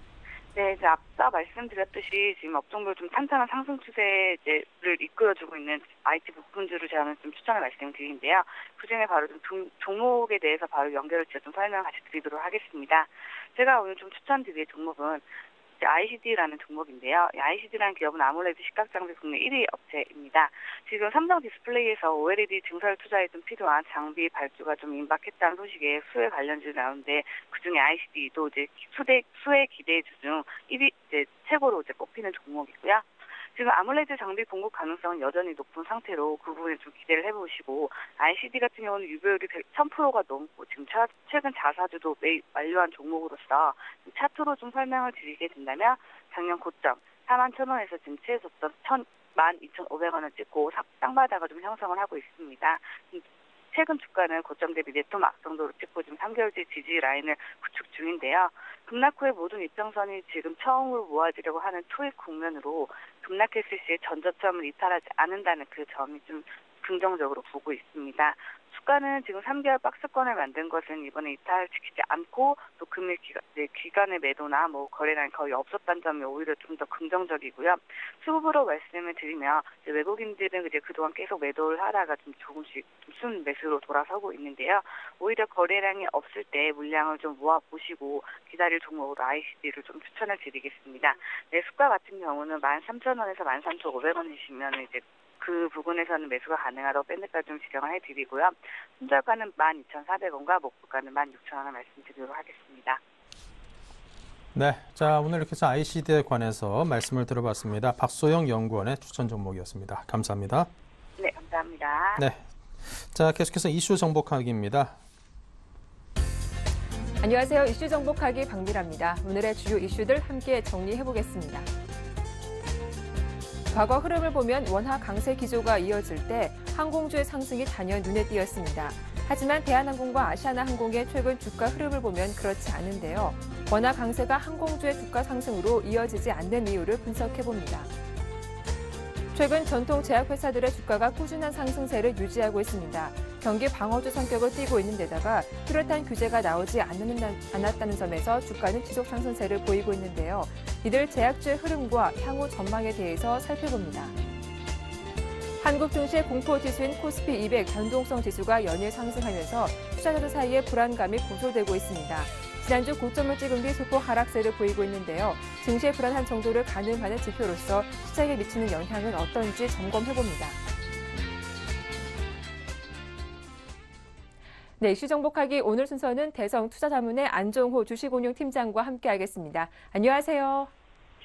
네, 이제 앞서 말씀드렸듯이 지금 업종별 좀 탄탄한 상승 추세를 이끌어주고 있는 IT 부품주를 제가 좀 추천을 말씀드리는데요. 그중에 바로 좀 종목에 대해서 바로 연결을 지어 좀 설명을 같이 드리도록 하겠습니다. 제가 오늘 좀 추천드릴 종목은 ICD라는 종목인데요. ICD라는 기업은 아몰레드 시각장비 국내 1위 업체입니다. 지금 삼성 디스플레이에서 OLED 증설 투자에 좀 필요한 장비 발주가 좀 임박했다는 소식에 수혜 관련주가 나오는데 그중에 ICD도 이제 수혜 기대주 중 1위 이제 최고로 이제 꼽히는 종목이고요. 지금 아몰레드 장비 공급 가능성은 여전히 높은 상태로 그 부분에 좀 기대를 해보시고 ICD 같은 경우는 유보율이 1000%가 넘고 지금 최근 자사주도 매입 완료한 종목으로서 차트로 좀 설명을 드리게 된다면 작년 고점 41,000원에서 지금 최저점 12,500원을 찍고 쌍바닥을 좀 형성을 하고 있습니다. 최근 주가는 고점 대비 네토막 정도로 찍고 지금 3개월째 지지 라인을 구축 중인데요. 급락 후에 모든 이평선이 지금 처음으로 모아지려고 하는 초입 국면으로 급락했을 시에 전저점을 이탈하지 않는다는 그 점이 좀 긍정적으로 보고 있습니다. 주가는 지금 3개월 박스권을 만든 것은 이번에 이탈시키지 않고 또 금일 기간의 매도나 거래량이 거의 없었다는 점이 오히려 좀 더 긍정적이고요. 수급으로 말씀을 드리면 외국인들은 이제 그동안 계속 매도를 하다가 좀 조금씩 순 매수로 돌아서고 있는데요. 오히려 거래량이 없을 때 물량을 좀 모아 보시고 기다릴 종목으로 ICD를 좀 추천을 드리겠습니다. 매수가 같은 경우는 13,000원에서 13,500원이시면 이제 그 부분에서는 매수가 가능하다고 밴드까지 좀 지정을 해드리고요. 손절가는 12,400원과 목표가는 16,000원을 말씀드리도록 하겠습니다. 네, 자 오늘 이렇게 해서 ICD에 관해서 말씀을 들어봤습니다. 박소영 연구원의 추천 종목이었습니다. 감사합니다. 네, 감사합니다. 네, 자 계속해서 이슈 정복하기입니다. 안녕하세요. 이슈 정복하기 박미라입니다. 오늘의 주요 이슈들 함께 정리해보겠습니다. 과거 흐름을 보면 원화 강세 기조가 이어질 때 항공주의 상승이 단연 눈에 띄었습니다. 하지만 대한항공과 아시아나항공의 최근 주가 흐름을 보면 그렇지 않은데요. 원화 강세가 항공주의 주가 상승으로 이어지지 않는 이유를 분석해봅니다. 최근 전통 제약회사들의 주가가 꾸준한 상승세를 유지하고 있습니다. 경기 방어주 성격을 띠고 있는 데다가 뚜렷한 규제가 나오지 않았다는 점에서 주가는 지속 상승세를 보이고 있는데요. 이들 제약주의 흐름과 향후 전망에 대해서 살펴봅니다. 한국 증시의 공포지수인 코스피 200 변동성 지수가 연일 상승하면서 투자자들 사이에 불안감이 고조되고 있습니다. 지난주 고점을 찍은 뒤 소폭 하락세를 보이고 있는데요. 증시의 불안한 정도를 가늠하는 지표로서 시장에 미치는 영향은 어떤지 점검해봅니다. 네, 이슈 정복하기 오늘 순서는 대성투자자문의 안종호 주식운용팀장과 함께하겠습니다. 안녕하세요.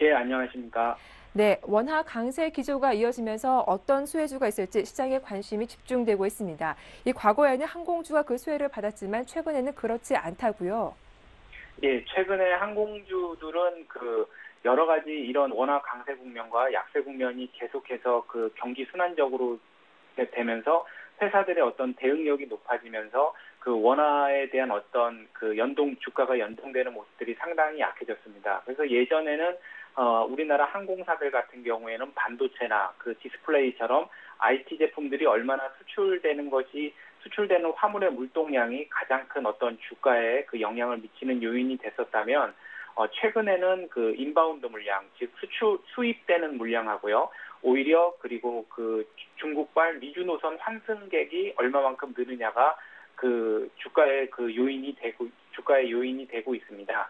예, 안녕하십니까. 네, 원화 강세 기조가 이어지면서 어떤 수혜주가 있을지 시장에 관심이 집중되고 있습니다. 이 과거에는 항공주가 그 수혜를 받았지만 최근에는 그렇지 않다고요. 예, 최근에 항공주들은 여러 가지 이런 원화 강세 국면과 약세 국면이 계속해서 경기 순환적으로 되면서 회사들의 어떤 대응력이 높아지면서 원화에 대한 어떤 주가가 연동되는 모습들이 상당히 약해졌습니다. 그래서 예전에는 우리나라 항공사들 같은 경우에는 반도체나 디스플레이처럼 IT 제품들이 얼마나 수출되는 화물의 물동량이 가장 큰 어떤 주가에 영향을 미치는 요인이 됐었다면 최근에는 인바운드 물량, 즉 수입되는 물량하고요. 오히려 그리고 중국발 미주 노선 환승객이 얼마만큼 느느냐가 주가의 요인이 되고 있습니다.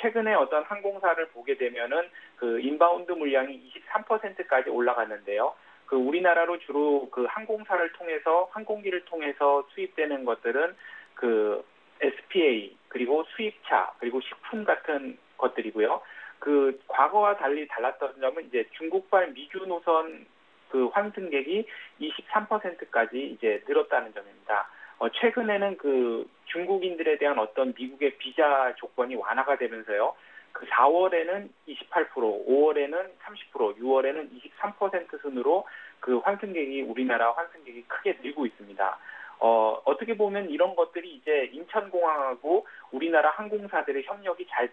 최근에 어떤 항공사를 보게 되면은 인바운드 물량이 23%까지 올라갔는데요. 우리나라로 주로 항공기를 통해서 수입되는 것들은 SPA, 그리고 수입차, 그리고 식품 같은 것들이고요. 과거와 달리 달랐던 점은 이제 중국발 미주 노선 환승객이 23%까지 이제 늘었다는 점입니다. 최근에는 중국인들에 대한 어떤 미국의 비자 조건이 완화가 되면서요. 4월에는 28%, 5월에는 30%, 6월에는 23% 순으로 우리나라 환승객이 크게 늘고 있습니다. 어떻게 보면 이런 것들이 이제 인천공항하고 우리나라 항공사들의 협력이 잘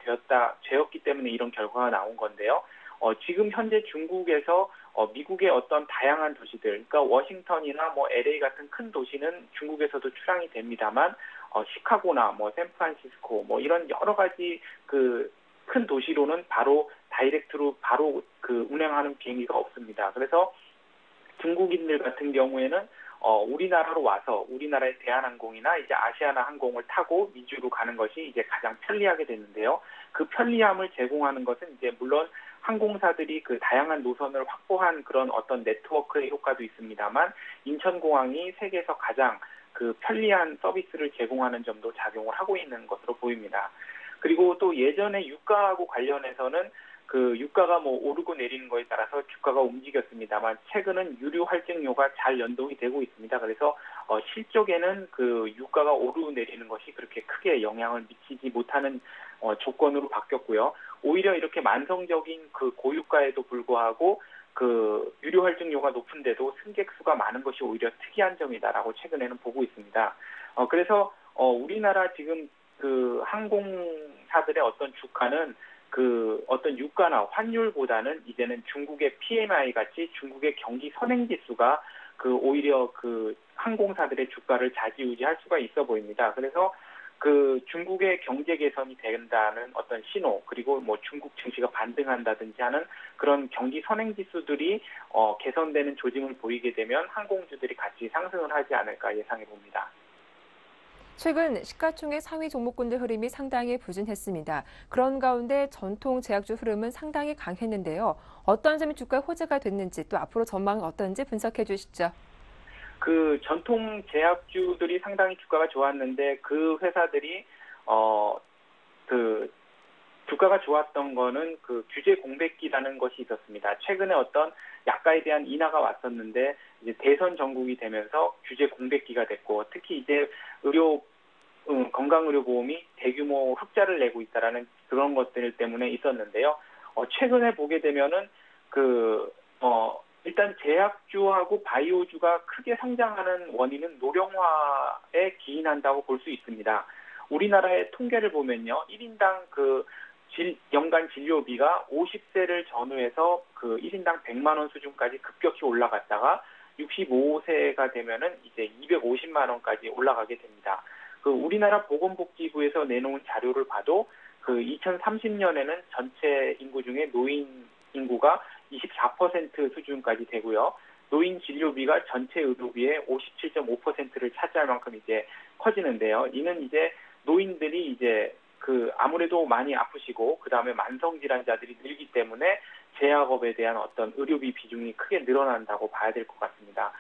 되었기 때문에 이런 결과가 나온 건데요. 지금 현재 중국에서 미국의 어떤 다양한 도시들, 그러니까 워싱턴이나 LA 같은 큰 도시는 중국에서도 출항이 됩니다만, 시카고나 샌프란시스코 이런 여러 가지 큰 도시로는 다이렉트로 운행하는 비행기가 없습니다. 그래서 중국인들 같은 경우에는 우리나라로 와서 우리나라의 대한항공이나 이제 아시아나 항공을 타고 미주로 가는 것이 이제 가장 편리하게 됐는데요. 그 편리함을 제공하는 것은 이제 물론 항공사들이 다양한 노선을 확보한 그런 어떤 네트워크의 효과도 있습니다만, 인천공항이 세계에서 가장 편리한 서비스를 제공하는 점도 작용을 하고 있는 것으로 보입니다. 그리고 또 예전에 유가하고 관련해서는 유가가 오르고 내리는 거에 따라서 주가가 움직였습니다만, 최근은 유류 할증료가 잘 연동이 되고 있습니다. 그래서 실적에는 유가가 오르고 내리는 것이 그렇게 크게 영향을 미치지 못하는 조건으로 바뀌었고요. 오히려 이렇게 만성적인 고유가에도 불구하고 유류 할증료가 높은데도 승객 수가 많은 것이 오히려 특이한 점이다라고 최근에는 보고 있습니다. 그래서 우리나라 지금 항공사들의 어떤 주가는 어떤 유가나 환율보다는 이제는 중국의 PMI 같이 중국의 경기 선행 지수가 오히려 항공사들의 주가를 좌지우지할 수가 있어 보입니다. 그래서 중국의 경제 개선이 된다는 어떤 신호, 그리고 중국 증시가 반등한다든지 하는 그런 경기 선행 지수들이 개선되는 조짐을 보이게 되면 항공주들이 같이 상승을 하지 않을까 예상해 봅니다. 최근 시가총액 상위 종목군들 흐름이 상당히 부진했습니다. 그런 가운데 전통 제약주 흐름은 상당히 강했는데요. 어떤 점이 주가의 호재가 됐는지, 또 앞으로 전망은 어떤지 분석해 주시죠. 전통 제약주들이 상당히 주가가 좋았는데 그 회사들이 주가가 좋았던 거는 그 규제 공백기라는 것이 있었습니다. 최근에 어떤 약가에 대한 인하가 왔었는데 이제 대선 전국이 되면서 규제 공백기가 됐고 특히 이제 건강의료보험이 대규모 흑자를 내고 있다라는 그런 것들 때문에 있었는데요. 최근에 보게 되면은 일단 제약주하고 바이오주가 크게 성장하는 원인은 노령화에 기인한다고 볼 수 있습니다. 우리나라의 통계를 보면요, 1인당 연간 진료비가 50세를 전후해서 1인당 100만 원 수준까지 급격히 올라갔다가 65세가 되면은 이제 250만 원까지 올라가게 됩니다. 우리나라 보건복지부에서 내놓은 자료를 봐도 2030년에는 전체 인구 중에 노인 인구가 24% 수준까지 되고요. 노인 진료비가 전체 의료비의 57.5%를 차지할 만큼 이제 커지는데요. 이는 이제 노인들이 이제 아무래도 많이 아프시고 그다음에 만성 질환자들이 늘기 때문에 제약업에 대한 어떤 의료비 비중이 크게 늘어난다고 봐야 될 것 같습니다.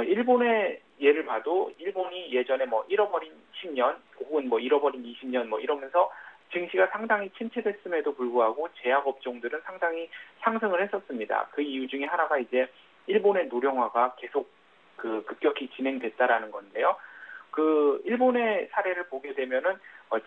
일본의 예를 봐도 일본이 예전에 잃어버린 10년 혹은 잃어버린 20년 이러면서 증시가 상당히 침체됐음에도 불구하고 제약 업종들은 상당히 상승을 했었습니다. 그 이유 중에 하나가 이제 일본의 노령화가 계속 급격히 진행됐다라는 건데요. 일본의 사례를 보게 되면은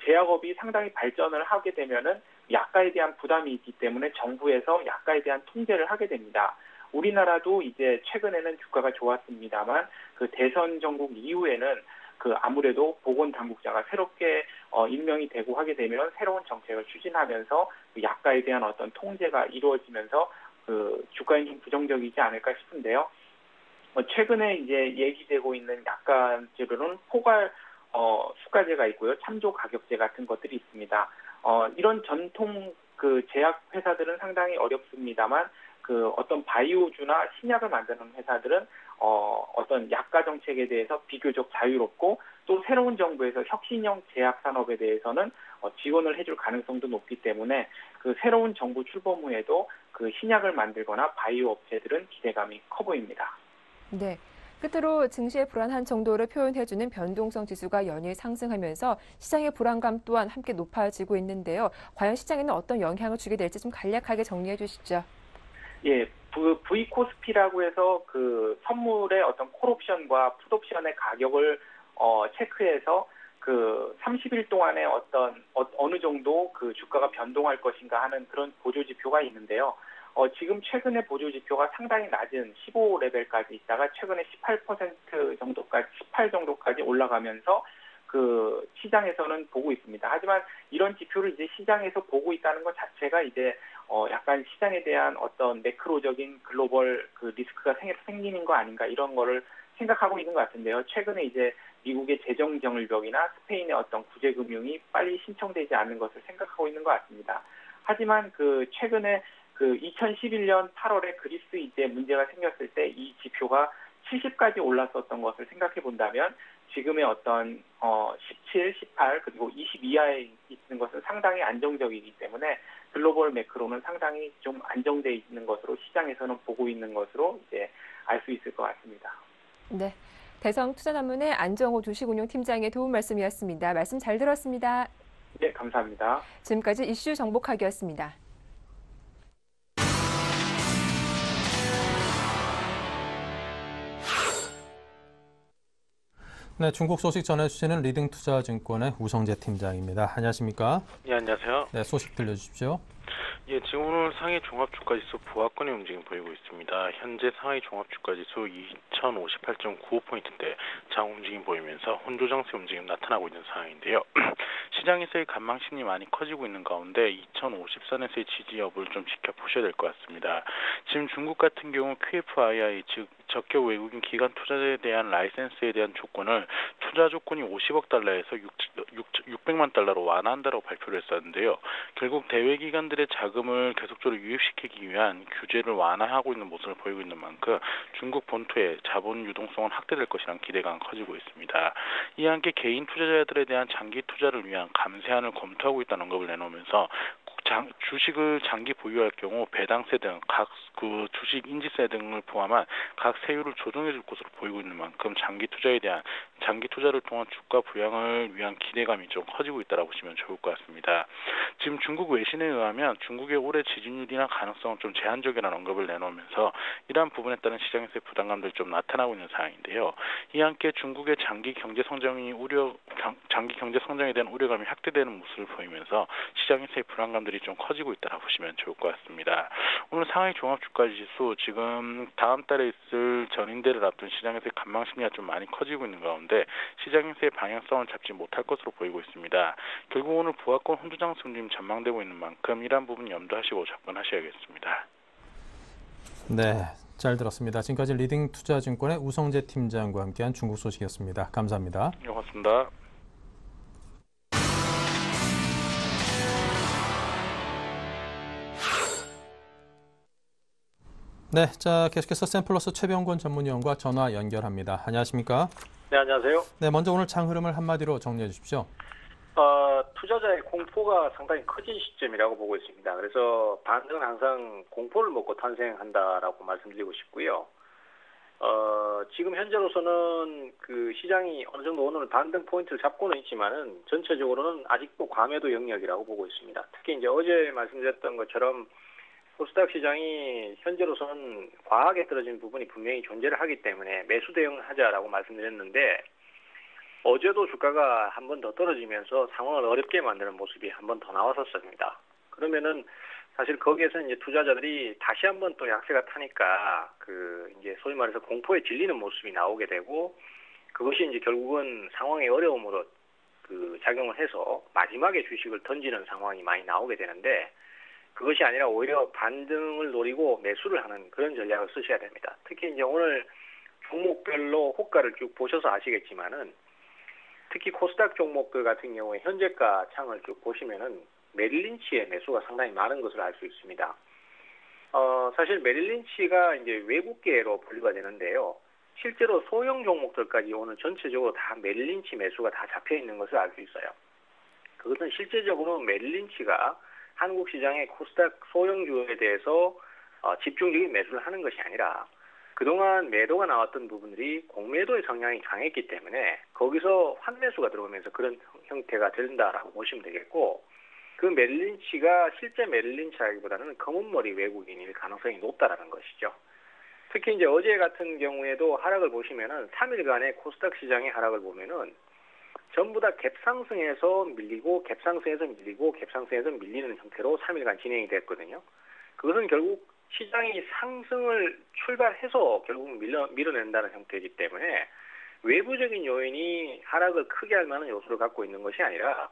제약업이 상당히 발전을 하게 되면은 약가에 대한 부담이 있기 때문에 정부에서 약가에 대한 통제를 하게 됩니다. 우리나라도 이제 최근에는 주가가 좋았습니다만 대선 전국 이후에는 아무래도 보건당국자가 새롭게 임명이 되고 하게 되면 새로운 정책을 추진하면서 약가에 대한 어떤 통제가 이루어지면서 주가에 좀 부정적이지 않을까 싶은데요. 최근에 이제 얘기되고 있는 약가제로는 포괄 수가제가 있고요, 참조 가격제 같은 것들이 있습니다. 이런 전통 제약 회사들은 상당히 어렵습니다만 어떤 바이오주나 신약을 만드는 회사들은 어떤 약가 정책에 대해서 비교적 자유롭고 또 새로운 정부에서 혁신형 제약 산업에 대해서는 지원을 해줄 가능성도 높기 때문에 새로운 정부 출범 후에도 신약을 만들거나 바이오 업체들은 기대감이 커 보입니다. 네. 끝으로 증시의 불안한 정도를 표현해주는 변동성 지수가 연일 상승하면서 시장의 불안감 또한 함께 높아지고 있는데요. 과연 시장에는 어떤 영향을 주게 될지 좀 간략하게 정리해 주시죠. 예, V코스피라고 해서 선물의 어떤 콜옵션과 풋옵션의 가격을 체크해서 30일 동안에 어느 정도 주가가 변동할 것인가 하는 그런 보조 지표가 있는데요. 지금 최근에 보조 지표가 상당히 낮은 15레벨까지 있다가 최근에 18% 정도까지, 18 정도까지 올라가면서 시장에서는 보고 있습니다. 하지만 이런 지표를 이제 시장에서 보고 있다는 것 자체가 이제 약간 시장에 대한 어떤 매크로적인 글로벌 리스크가 생기는 거 아닌가 이런 거를 생각하고 있는 것 같은데요. 최근에 이제 미국의 재정정일벽이나 스페인의 어떤 구제금융이 빨리 신청되지 않는 것을 생각하고 있는 것 같습니다. 하지만 최근에 2011년 8월에 그리스 이제 문제가 생겼을 때 이 지표가 70까지 올랐었던 것을 생각해 본다면 지금의 어떤 17, 18 그리고 20 이하에 있는 것은 상당히 안정적이기 때문에 글로벌 매크로는 상당히 좀 안정돼 있는 것으로 시장에서는 보고 있는 것으로 이제 알 수 있을 것 같습니다. 네, 대성투자자문의 안정호 주식운용팀장의 도움 말씀이었습니다. 말씀 잘 들었습니다. 네, 감사합니다. 지금까지 이슈 정보카기였습니다. 네, 중국 소식 전해주시는 리딩투자증권의 우성재 팀장입니다. 안녕하십니까? 네, 안녕하세요. 네, 소식 들려주십시오. 예, 지금 오늘 상해 종합주가지수 보합권의 움직임 보이고 있습니다. 현재 상해 종합주가지수 2058.95포인트대 장 움직임 보이면서 혼조장세 움직임 나타나고 있는 상황인데요. 시장에서의 관망심리 많이 커지고 있는 가운데 2050선에서의 지지 여부를 좀 지켜보셔야 될 것 같습니다. 지금 중국 같은 경우 QFII 즉 적격 외국인 기관 투자자에 대한 라이센스에 대한 조건을 투자 조건이 50억 달러에서 600만 달러로 완화한다고 발표를 했었는데요. 결국 대외 기관들의 자금을 계속적으로 유입시키기 위한 규제를 완화하고 있는 모습을 보이고 있는 만큼 중국 본토의 자본 유동성은 확대될 것이라는 기대감이 커지고 있습니다. 이와 함께 개인 투자자들에 대한 장기 투자를 위한 감세안을 검토하고 있다는 언급을 내놓으면서 주식을 장기 보유할 경우 배당세 등 각 그 주식 인지세 등을 포함한 각 세율을 조정해 줄 것으로 보이고 있는 만큼 장기 투자를 통한 주가 부양을 위한 기대감이 좀 커지고 있다고 보시면 좋을 것 같습니다. 지금 중국 외신에 의하면 중국의 올해 지지율이나 가능성은 좀 제한적이라는 언급을 내놓으면서 이러한 부분에 따른 시장에서의 부담감들이 좀 나타나고 있는 상황인데요. 이와 함께 중국의 장기 경제 성장에 대한 우려감이 확대되는 모습을 보이면서 시장에서의 불안감들이 좀 커지고 있다고 보시면 좋을 것 같습니다. 오늘 상하이 종합주가지수 지금 다음 달에 있을 전인대를 앞둔 시장에서의 관망 심리가 좀 많이 커지고 있는 가운데 시장에서의 방향성을 잡지 못할 것으로 보이고 있습니다. 결국 오늘 부하권 혼조장성 좀 전망되고 있는 만큼 이러한 부분 염두하시고 접근하셔야겠습니다. 네, 잘 들었습니다. 지금까지 리딩투자증권의 우성재 팀장과 함께한 중국 소식이었습니다. 감사합니다. 네, 고맙습니다. 네, 자 계속해서 샘플러스 최병권 전문위원과 전화 연결합니다. 안녕하십니까? 네, 안녕하세요. 네, 먼저 오늘 장 흐름을 한마디로 정리해 주십시오. 투자자의 공포가 상당히 커진 시점이라고 보고 있습니다. 그래서 반등은 항상 공포를 먹고 탄생한다라고 말씀드리고 싶고요. 지금 현재로서는 그 시장이 어느 정도 오늘 반등 포인트를 잡고는 있지만은 전체적으로는 아직도 과매도 영역이라고 보고 있습니다. 특히 이제 어제 말씀드렸던 것처럼 코스닥 시장이 현재로서는 과하게 떨어진 부분이 분명히 존재를 하기 때문에 매수 대응을 하자라고 말씀드렸는데 어제도 주가가 한 번 더 떨어지면서 상황을 어렵게 만드는 모습이 한 번 더 나왔었습니다. 그러면은 사실 거기에서 이제 투자자들이 다시 한 번 또 약세가 타니까 그 이제 소위 말해서 공포에 질리는 모습이 나오게 되고 그것이 이제 결국은 상황의 어려움으로 그 작용을 해서 마지막에 주식을 던지는 상황이 많이 나오게 되는데 그것이 아니라 오히려 반등을 노리고 매수를 하는 그런 전략을 쓰셔야 됩니다. 특히 이제 오늘 종목별로 호가를 쭉 보셔서 아시겠지만은 특히 코스닥 종목들 같은 경우에 현재가 창을 쭉 보시면은 메릴린치의 매수가 상당히 많은 것을 알 수 있습니다. 사실 메릴린치가 이제 외국계로 분류가 되는데요. 실제로 소형 종목들까지 오늘 전체적으로 다 메릴린치 매수가 다 잡혀 있는 것을 알 수 있어요. 그것은 실제적으로 메릴린치가 한국 시장의 코스닥 소형주에 대해서 집중적인 매수를 하는 것이 아니라 그동안 매도가 나왔던 부분들이 공매도의 성향이 강했기 때문에 거기서 환매수가 들어오면서 그런 형태가 된다라고 보시면 되겠고 그 메릴린치가 실제 메릴린치라기보다는 검은머리 외국인일 가능성이 높다라는 것이죠. 특히 이제 어제 같은 경우에도 하락을 보시면은 3일간의 코스닥 시장의 하락을 보면은 전부 다 갭상승에서 밀리고 갭상승에서 밀리는 형태로 3일간 진행이 됐거든요. 그것은 결국 시장이 상승을 출발해서 결국 밀어낸다는 형태이기 때문에 외부적인 요인이 하락을 크게 할 만한 요소를 갖고 있는 것이 아니라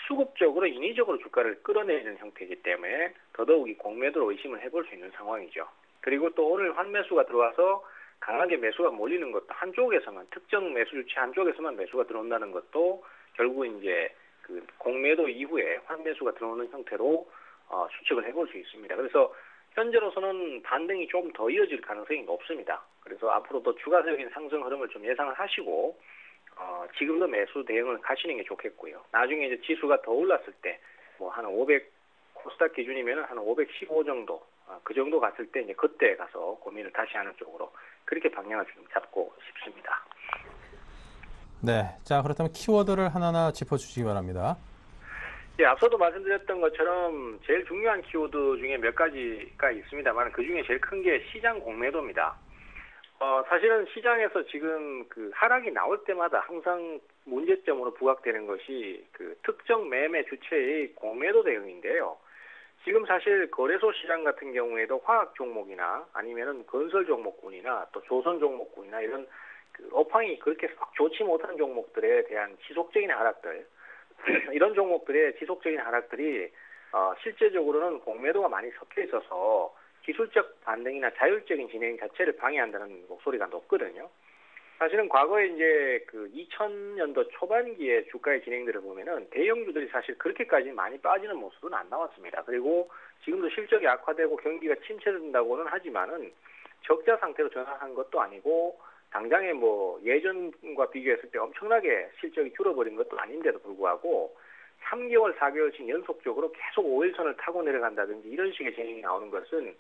수급적으로 인위적으로 주가를 끌어내리는 형태이기 때문에 더더욱이 공매도로 의심을 해볼 수 있는 상황이죠. 그리고 또 오늘 환매수가 들어와서 강하게 매수가 몰리는 것도 한쪽에서만 특정 매수 주체 한쪽에서만 매수가 들어온다는 것도 결국 이제 그 공매도 이후에 환매수가 들어오는 형태로 추측을 해볼 수 있습니다. 그래서 현재로서는 반등이 좀 더 이어질 가능성이 높습니다. 그래서 앞으로도 추가적인 상승 흐름을 좀 예상을 하시고 지금도 매수 대응을 가시는 게 좋겠고요. 나중에 이제 지수가 더 올랐을 때 뭐 한 500 코스닥 기준이면 한 515 정도 그 정도 갔을 때 이제 그때 가서 고민을 다시 하는 쪽으로 그렇게 방향을 좀 잡고 싶습니다. 네, 자 그렇다면 키워드를 하나하나 짚어주시기 바랍니다. 예, 앞서도 말씀드렸던 것처럼 제일 중요한 키워드 중에 몇 가지가 있습니다만 그 중에 제일 큰 게 시장 공매도입니다. 사실은 시장에서 지금 그 하락이 나올 때마다 항상 문제점으로 부각되는 것이 그 특정 매매 주체의 공매도 대응인데요. 지금 사실 거래소 시장 같은 경우에도 화학 종목이나 아니면은 건설 종목군이나 또 조선 종목군이나 이런 그 업황이 그렇게 좋지 못한 종목들에 대한 지속적인 하락들 이런 종목들의 지속적인 하락들이 실제적으로는 공매도가 많이 섞여 있어서 기술적 반등이나 자율적인 진행 자체를 방해한다는 목소리가 높거든요. 사실은 과거에 이제 그 2000년도 초반기에 주가의 진행들을 보면은 대형주들이 사실 그렇게까지 많이 빠지는 모습은 안 나왔습니다. 그리고 지금도 실적이 악화되고 경기가 침체된다고는 하지만은 적자 상태로 전환한 것도 아니고 당장에 뭐 예전과 비교했을 때 엄청나게 실적이 줄어버린 것도 아닌데도 불구하고 3개월, 4개월씩 연속적으로 계속 5일선을 타고 내려간다든지 이런 식의 진행이 나오는 것은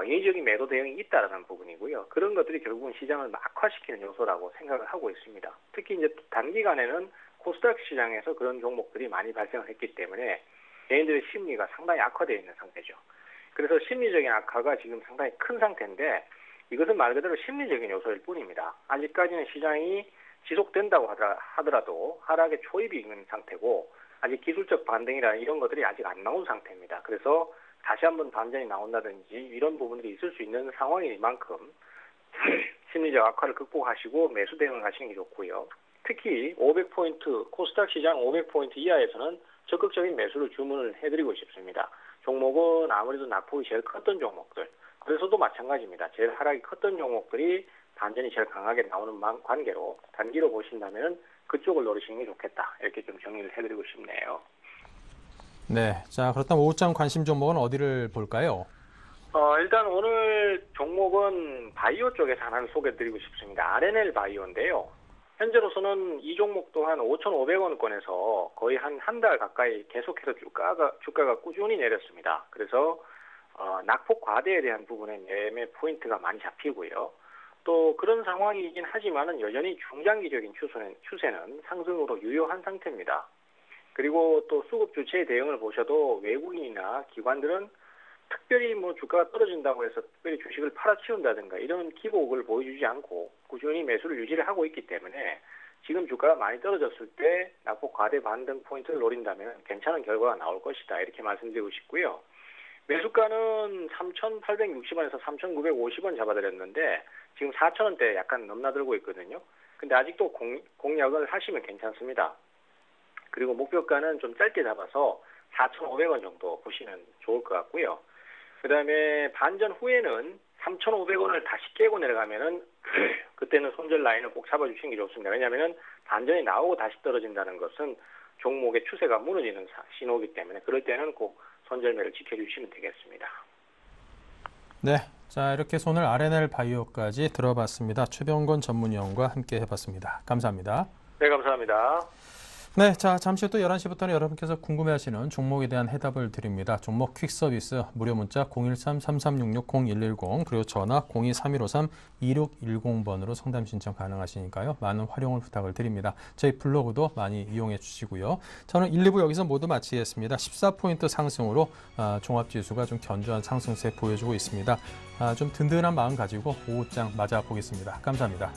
인위적인 매도 대응이 있다라는 부분이고요. 그런 것들이 결국은 시장을 악화시키는 요소라고 생각을 하고 있습니다. 특히 이제 단기간에는 코스닥 시장에서 그런 종목들이 많이 발생을 했기 때문에 개인들의 심리가 상당히 악화되어 있는 상태죠. 그래서 심리적인 악화가 지금 상당히 큰 상태인데 이것은 말 그대로 심리적인 요소일 뿐입니다. 아직까지는 시장이 지속된다고 하더라도 하락의 초입이 있는 상태고 아직 기술적 반등이나 이런 것들이 아직 안 나온 상태입니다. 그래서 다시 한번 반전이 나온다든지 이런 부분들이 있을 수 있는 상황이만큼 심리적 악화를 극복하시고 매수 대응을 하시는 게 좋고요. 특히 500포인트, 코스닥 시장 500포인트 이하에서는 적극적인 매수를 주문을 해드리고 싶습니다. 종목은 아무래도 낙폭이 제일 컸던 종목들, 그래서도 마찬가지입니다. 제일 하락이 컸던 종목들이 반전이 제일 강하게 나오는 관계로 단기로 보신다면 그쪽을 노리시는 게 좋겠다. 이렇게 좀 정리를 해드리고 싶네요. 네, 자 그렇다면 오후장 관심 종목은 어디를 볼까요? 일단 오늘 종목은 바이오 쪽에서 하나를 소개해드리고 싶습니다. RNL 바이오인데요. 현재로서는 이 종목 또한 5,500원권에서 거의 한 달 가까이 계속해서 주가가 꾸준히 내렸습니다. 그래서 낙폭 과대에 대한 부분에 매매 포인트가 많이 잡히고요. 또 그런 상황이긴 하지만은 여전히 중장기적인 추세는 상승으로 유효한 상태입니다. 그리고 또 수급 주체의 대응을 보셔도 외국인이나 기관들은 특별히 주가가 떨어진다고 해서 특별히 주식을 팔아치운다든가 이런 기복을 보여주지 않고 꾸준히 매수를 유지를 하고 있기 때문에 지금 주가가 많이 떨어졌을 때 낙폭 과대 반등 포인트를 노린다면 괜찮은 결과가 나올 것이다. 이렇게 말씀드리고 싶고요. 매수가는 3,860원에서 3,950원 잡아드렸는데 지금 4,000원대 약간 넘나들고 있거든요. 근데 아직도 공략을 하시면 괜찮습니다. 그리고 목표가는 좀 짧게 잡아서 4,500원 정도 보시면 좋을 것 같고요. 그 다음에 반전 후에는 3,500원을 다시 깨고 내려가면은 그때는 손절 라인을 꼭 잡아주시는 게 좋습니다. 왜냐하면 반전이 나오고 다시 떨어진다는 것은 종목의 추세가 무너지는 신호이기 때문에 그럴 때는 꼭 손절매를 지켜주시면 되겠습니다. 네, 자 이렇게 오늘 RNL 바이오까지 들어봤습니다. 최병건 전문위원과 함께 해봤습니다. 감사합니다. 네, 감사합니다. 네, 자 잠시 후 또 11시부터는 여러분께서 궁금해하시는 종목에 대한 해답을 드립니다. 종목 퀵 서비스 무료 문자 013-3366-0110 그리고 전화 02-3153-2610번으로 상담 신청 가능하시니까요. 많은 활용을 부탁을 드립니다. 저희 블로그도 많이 이용해 주시고요. 저는 1, 2부 여기서 모두 마치겠습니다. 14포인트 상승으로 종합지수가 좀 견조한 상승세 보여주고 있습니다. 좀 든든한 마음 가지고 오후장 맞아보겠습니다. 감사합니다.